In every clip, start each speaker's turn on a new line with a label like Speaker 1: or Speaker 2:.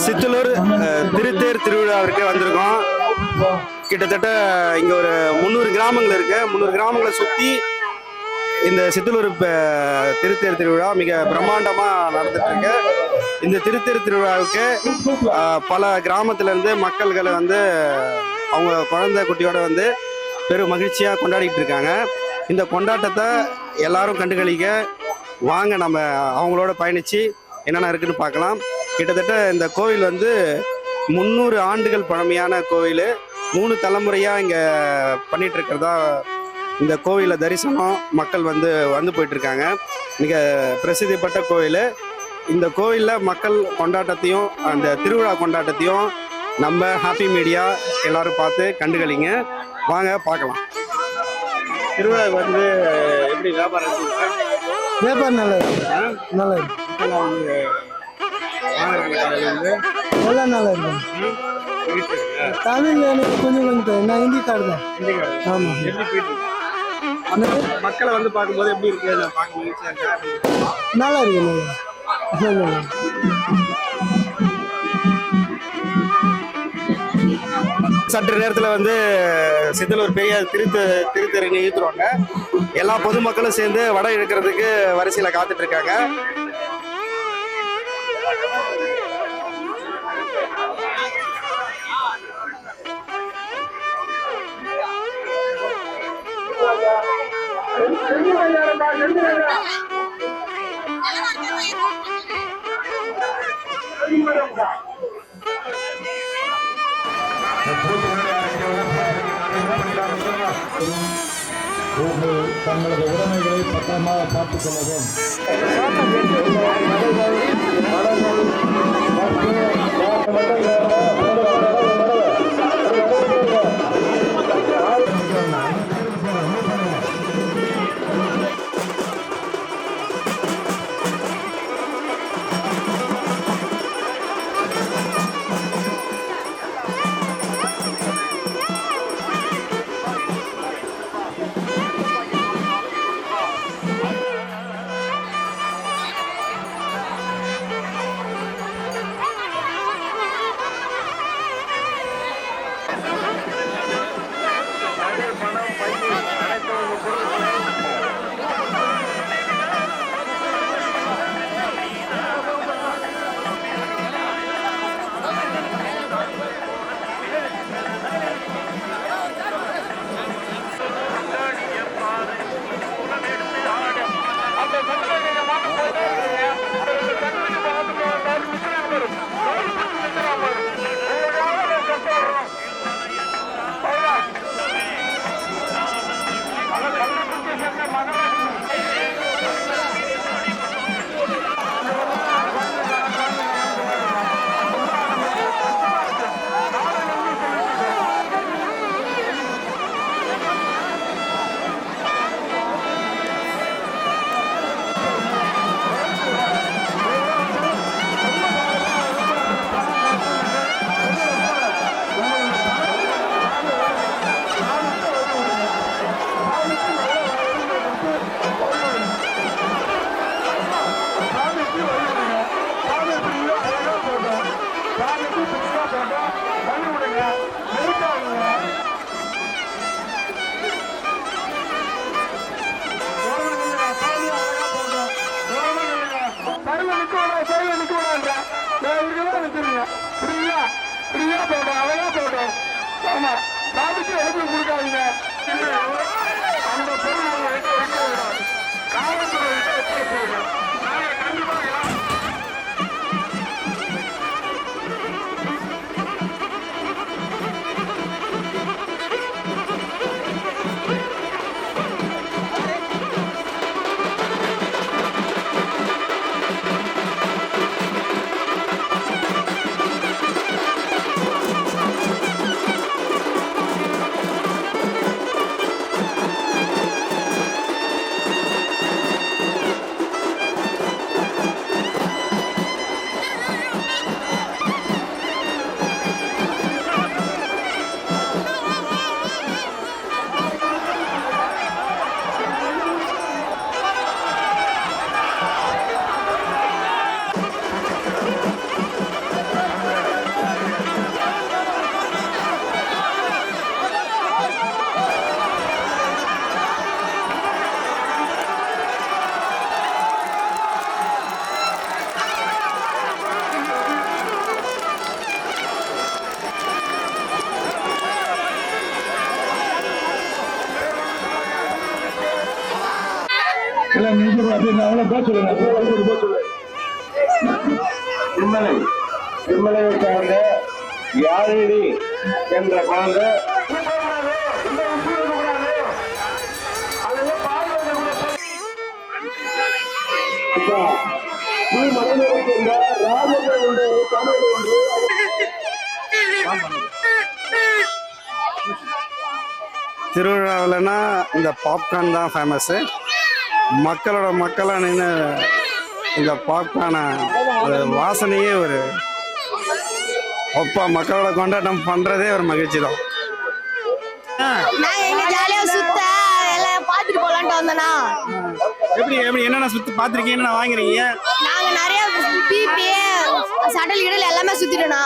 Speaker 1: சித்தலூர் திருத்தேர் திருவிழாவிற்கு வந்திருக்கோம். கிட்டத்தட்ட இங்கே ஒரு 300 கிராமங்கள் இருக்கு. 300 கிராமங்களை சுற்றி இந்த சித்தலூர் திருத்தேர் திருவிழா மிக பிரம்மாண்டமாக நடந்துட்டு இருக்கு. இந்த திருத்தேர் திருவிழாவுக்கு பல கிராமத்திலேருந்து மக்கள்களை வந்து அவங்க குழந்தை குட்டியோட வந்து பெரும் மகிழ்ச்சியாக கொண்டாடிட்டு இருக்காங்க. இந்த கொண்டாட்டத்தை எல்லாரும் கண்டுகளிக்க வாங்க, நம்ம அவங்களோட பயணித்து என்னென்ன இருக்குன்னு பார்க்கலாம். கிட்டத்தட்ட இந்த கோவில் வந்து 300 ஆண்டுகள் பழமையான கோவில். 3 தலைமுறையாக இங்கே பண்ணிட்டு இருக்கிறதா இந்த கோவிலில் தரிசனம் மக்கள் வந்து போயிட்டு இருக்காங்க. மிக பிரசித்தி பெற்ற கோவில். இந்த கோவிலில் மக்கள் கொண்டாட்டத்தையும் அந்த திருவிழா கொண்டாட்டத்தையும் நம்ம ஹாப்பி மீடியா எல்லாரும் பார்த்து கண்டுகளிங்க. வாங்க பார்க்கலாம். திருவிழா வந்து எப்படி வியாபாரம்
Speaker 2: நல்லது நல்லது எல்லாம் நல்லா இருக்கு. தமிழ் எனக்கு கொஞ்சம் கொஞ்சம் நான் ஹிந்திக்காரர் தான். ஆமாம்.
Speaker 1: எப்படி போயிட்டு அந்த மக்களை வந்து பார்க்கும்போது எப்படி இருக்கு?
Speaker 2: நல்லா இருக்கு. நல்லா
Speaker 1: சற்று நேரத்தில் வந்து சித்தலூர் பெரிய திருத்தேரை இழுத்துருவாங்க. எல்லா பொதுமக்களும் சேர்ந்து வடை இழுக்கிறதுக்கு வரிசையில் காத்துட்டு இருக்காங்க.
Speaker 3: தங்களது உடைமைகளை பத்திரமாக பார்த்துக் கொள்ளவும். இல்ல நீங்க அப்படி அவ்வளவு பேர் சொல்லுங்க.
Speaker 4: விம்மலை சார்ந்த யாழினி என்ற குழந்தை
Speaker 1: திருவிழாவில்னா இந்த பாப்கார்ன் தான் ஃபேமஸ்ஸு. மக்களாக நின்று இந்த பாப்கார்னை வாசனையே ஒரு மக்களோட கொண்டாட்டம் பண்ணுறதே ஒரு மகிழ்ச்சி தான்.
Speaker 5: நான் எங்க ஜாலியா சுத்த எல்லாம் பாத்துட்டு போலான்ட்டு வந்தேனா.
Speaker 1: எப்படி என்னென்ன சுற்றி பார்த்துருக்கீங்க, என்னென்ன வாங்குறீங்க?
Speaker 5: நாங்க நிறைய பிபி சடல் இடல் எல்லாமே சுத்திட்டோம்னா.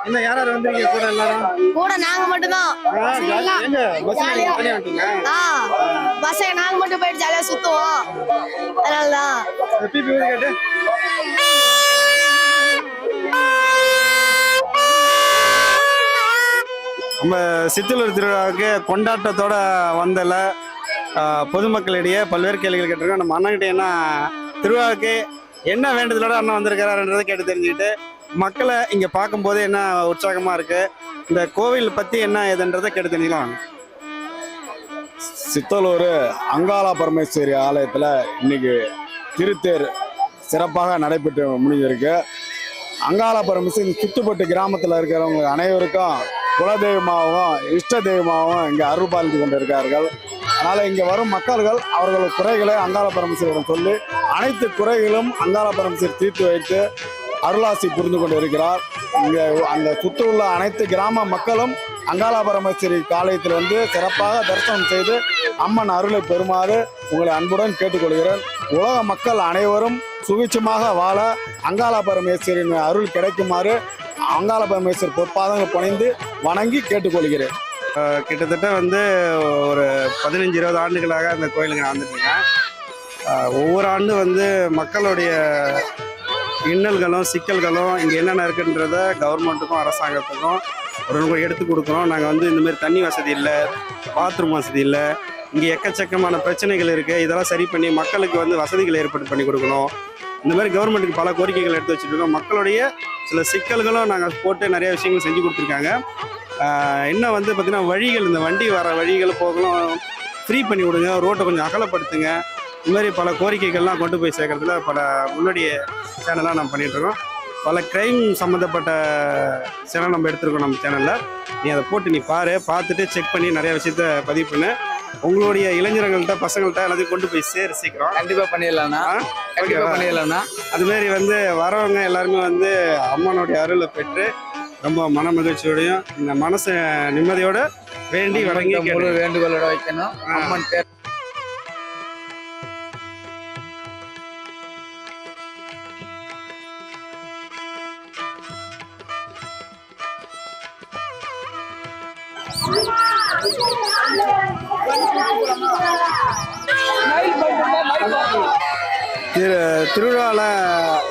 Speaker 1: என்ன யார் வந்துருக்கீங்க கூட? எல்லாரும்
Speaker 5: கூட நாங்க மட்டும்தான். பசங்க நாங்க மட்டும் போயிட்டு ஜாலியா சுத்துவோம். அதனாலதான்
Speaker 1: கேட்டு நம்ம சித்தலூர் திருவிழாவுக்கு கொண்டாட்டத்தோட வந்தல பொதுமக்களிடையே பல்வேறு கேள்விகள் கேட்டிருக்கோம். நம்ம அண்ணன்கிட்ட என்ன திருவிழாவுக்கு என்ன வேண்டுதலோட அண்ணன் வந்திருக்காருன்றதை கேட்டு தெரிஞ்சுக்கிட்டு மக்களை இங்கே பார்க்கும்போது என்ன உற்சாகமாக இருக்குது, இந்த கோவில் பற்றி என்ன ஏதுன்றதை கேட்டு தெரிஞ்சுக்கலாம்.
Speaker 6: சித்தலூர் அங்காள பரமேஸ்வரி ஆலயத்தில் இன்னைக்கு திருத்தேர் சிறப்பாக நடைபெற்று முடிஞ்சிருக்கு. அங்காள பரமேஸ்வரி சுத்துப்பட்டு கிராமத்தில் இருக்கிறவங்க அனைவருக்கும் குலதெய்வமாகவும் இஷ்ட தெய்வமாகவும் இங்கே அருள் பாலித்து கொண்டிருக்கார்கள். அதனால் இங்கே வரும் மக்கள்கள் அவர்கள் குறைகளை அங்காள பரமேஸ்வரியிடம் சொல்லி அனைத்து குறைகளும் அங்காள பரமேஸ்வரி தீர்த்து வைத்து அருளாசி புரிந்து கொண்டு இருக்கிறார். இங்கே அந்த சுற்றியுள்ள அனைத்து கிராம மக்களும் அங்காள பரமேஸ்வரி ஆலயத்தில் வந்து சிறப்பாக தரிசனம் செய்து அம்மன் அருளை பெறுமாறு உங்களை அன்புடன் கேட்டுக்கொள்கிறேன். உலக மக்கள் அனைவரும் சுபிட்சமாக வாழ அங்காள பரமேஸ்வரின் அருள் கிடைக்குமாறு அங்காள பரமேஸ்வரி பொற்பாதங்கள் பணிந்து வணங்கி கேட்டுக்கொள்கிறேன்.
Speaker 1: கிட்டத்தட்ட வந்து ஒரு 15-20 ஆண்டுகளாக அந்த கோயிலுக்கு நான் வந்துட்டுருக்கேன். ஒவ்வொரு ஆண்டு வந்து மக்களுடைய இன்னல்களும் சிக்கல்களும் இங்கே என்னென்ன இருக்குன்றத கவர்மெண்ட்டுக்கும் அரசாங்கத்துக்கும் ஒரு எடுத்து கொடுக்குறோம். நாங்கள் வந்து இந்தமாரி தண்ணி வசதி இல்லை, பாத்ரூம் வசதி இல்லை, இங்கே எக்கச்சக்கமான பிரச்சனைகள் இருக்குது. இதெல்லாம் சரி பண்ணி மக்களுக்கு வந்து வசதிகளை ஏற்பாடு பண்ணி கொடுக்கணும். இந்த மாதிரி கவர்மெண்ட்டுக்கு பல கோரிக்கைகள் எடுத்து வச்சுருக்கோம். மக்களுடைய சில சிக்கல்களும் நாங்கள் போட்டு நிறைய விஷயங்கள் செஞ்சு கொடுத்துருக்காங்க. இன்னும் வந்து பார்த்திங்கன்னா வழிகள், இந்த வண்டி வர வழிகள் போகலாம் ஃப்ரீ பண்ணி விடுங்க, ரோட்டை கொஞ்சம் அகலப்படுத்துங்க. இந்த மாதிரி பல கோரிக்கைகள்லாம் கொண்டு போய் சேர்க்கறதுல பல முன்னாடிய சேனலாக நம்ம பண்ணிகிட்ருக்கோம். பல க்ரைம் சம்மந்தப்பட்ட சேனல் நம்ம எடுத்துருக்கோம் நம்ம சேனலில். நீ அதை போட்டு நீ பார்த்துட்டு செக் பண்ணி நிறைய விஷயத்த பதிவு பண்ணு. உங்களுடைய இளைஞர்கள்ட்ட பசங்கள்கிட்ட எல்லாத்தையும் கொண்டு போய் சீக்கிரம்
Speaker 7: கண்டிப்பாக பண்ணிடலாம்ண்ணா. கண்டிப்பாக பண்ணிடலாம்ண்ணா.
Speaker 1: அதுமாரி வந்து வரவங்க எல்லாருமே வந்து அம்மனுடைய அருளை பெற்று ரொம்ப மன மகிழ்ச்சியோடையும் இந்த மனசு நிம்மதியோட வேண்டி வணங்கி
Speaker 7: முழு வேண்டுகோளோட வைக்கணும். அம்மன் பேர்
Speaker 1: திருவிழாவில்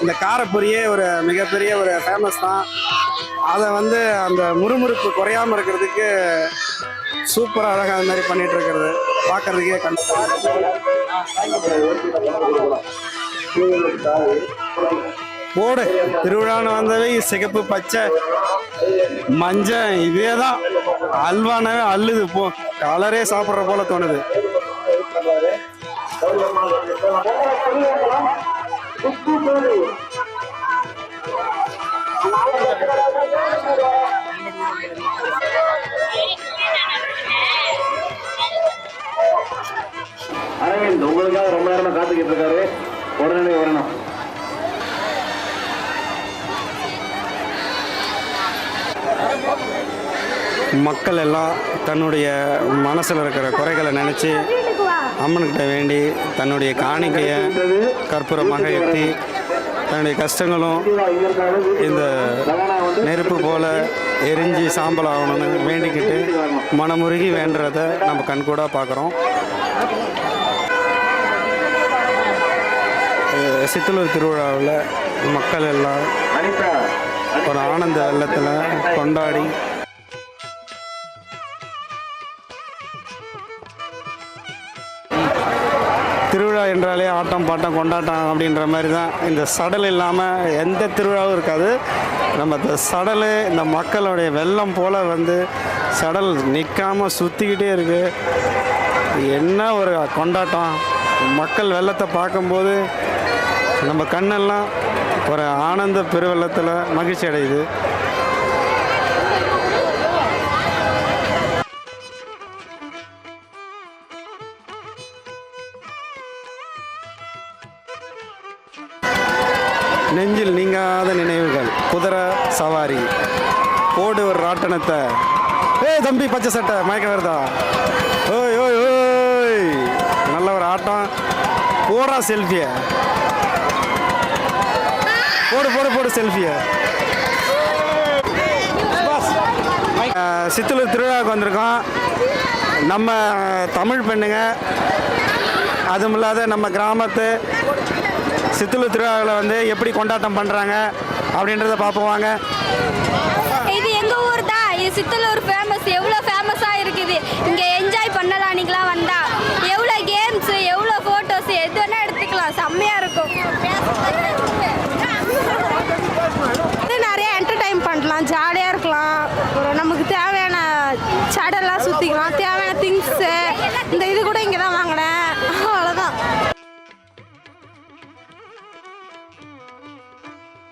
Speaker 1: இந்த காரப்பொரியே ஒரு மிகப்பெரிய ஒரு ஃபேமஸ் தான். அதை வந்து அந்த முறுமுறுப்பு குறையாமல் இருக்கிறதுக்கு சூப்பராக அழகாக அது மாதிரி பண்ணிகிட்டு இருக்கிறது பார்க்குறதுக்கே போடு. திருவிழான்னு வந்தவை சிகப்பு பச்சை மஞ்சள் இதே தான், அல்வானவே அள்ளுது. கலரே சாப்பிட்ற போல தோணுது.
Speaker 4: அரவிந்த் உங்களுக்காக ரொம்ப நேரமா காத்துக்கிட்டு இருக்காரு, உடனே வரணும்.
Speaker 1: மக்கள் எல்லாம் தன்னுடைய மனசில் இருக்கிற குறைகளை நினச்சி அம்மன்கிட்ட வேண்டி தன்னுடைய காணிக்கையை கற்பூரமாக ஏற்றி தன்னுடைய கஷ்டங்களும் இந்த நெருப்பு போல் எரிஞ்சு சாம்பல் ஆகணும்னு வேண்டிக்கிட்டு மனமுருகி வேண்டுறதை நம்ம கண்கூடாக பார்க்குறோம். சித்தலூர் திருவிழாவில் மக்கள் எல்லாம் ஒரு ஆனந்த வெள்ளத்தில் கொண்டாடி திருவிழா திருவிழா என்றாலே ஆட்டம் பாட்டம் கொண்டாட்டம் அப்படின்ற மாதிரி தான். இந்த சடல் இல்லாமல் எந்த திருவிழாவும் இருக்காது. நம்ம இந்த சடல் இந்த மக்களுடைய வெள்ளம் போல் வந்து சடல் நிற்காமல் சுற்றிக்கிட்டே இருக்குது. என்ன ஒரு கொண்டாட்டம்! மக்கள் வெள்ளத்தை பார்க்கும்போது நம்ம கண்ணெல்லாம் ஒரு ஆனந்த பெருவெள்ளத்தில் மகிழ்ச்சி அடையுது. நெஞ்சில் நீங்காத நினைவுகள், குதிரை சவாரி, போடு ஒரு ராட்டனத்தை. தம்பி பச்சை சட்டை மயக்க வருதா? ஓய் ஓய் ஓய், நல்ல ஒரு ஆட்டம். போடுறா செல்ஃபியை, போடு போடு போடு செல்ஃபியை. சித்தலூர் திருவிழாவுக்கு வந்திருக்கோம். நம்ம தமிழ் பெண்ணுங்க, அதுவும் இல்லாத நம்ம கிராமத்து சித்தலூர் திருவிழாவில் வந்து எப்படி கொண்டாட்டம் பண்ணுறாங்க அப்படின்றத பார்ப்போம் வாங்க.
Speaker 5: இது எங்க ஊர் தான். இது சித்தலூர்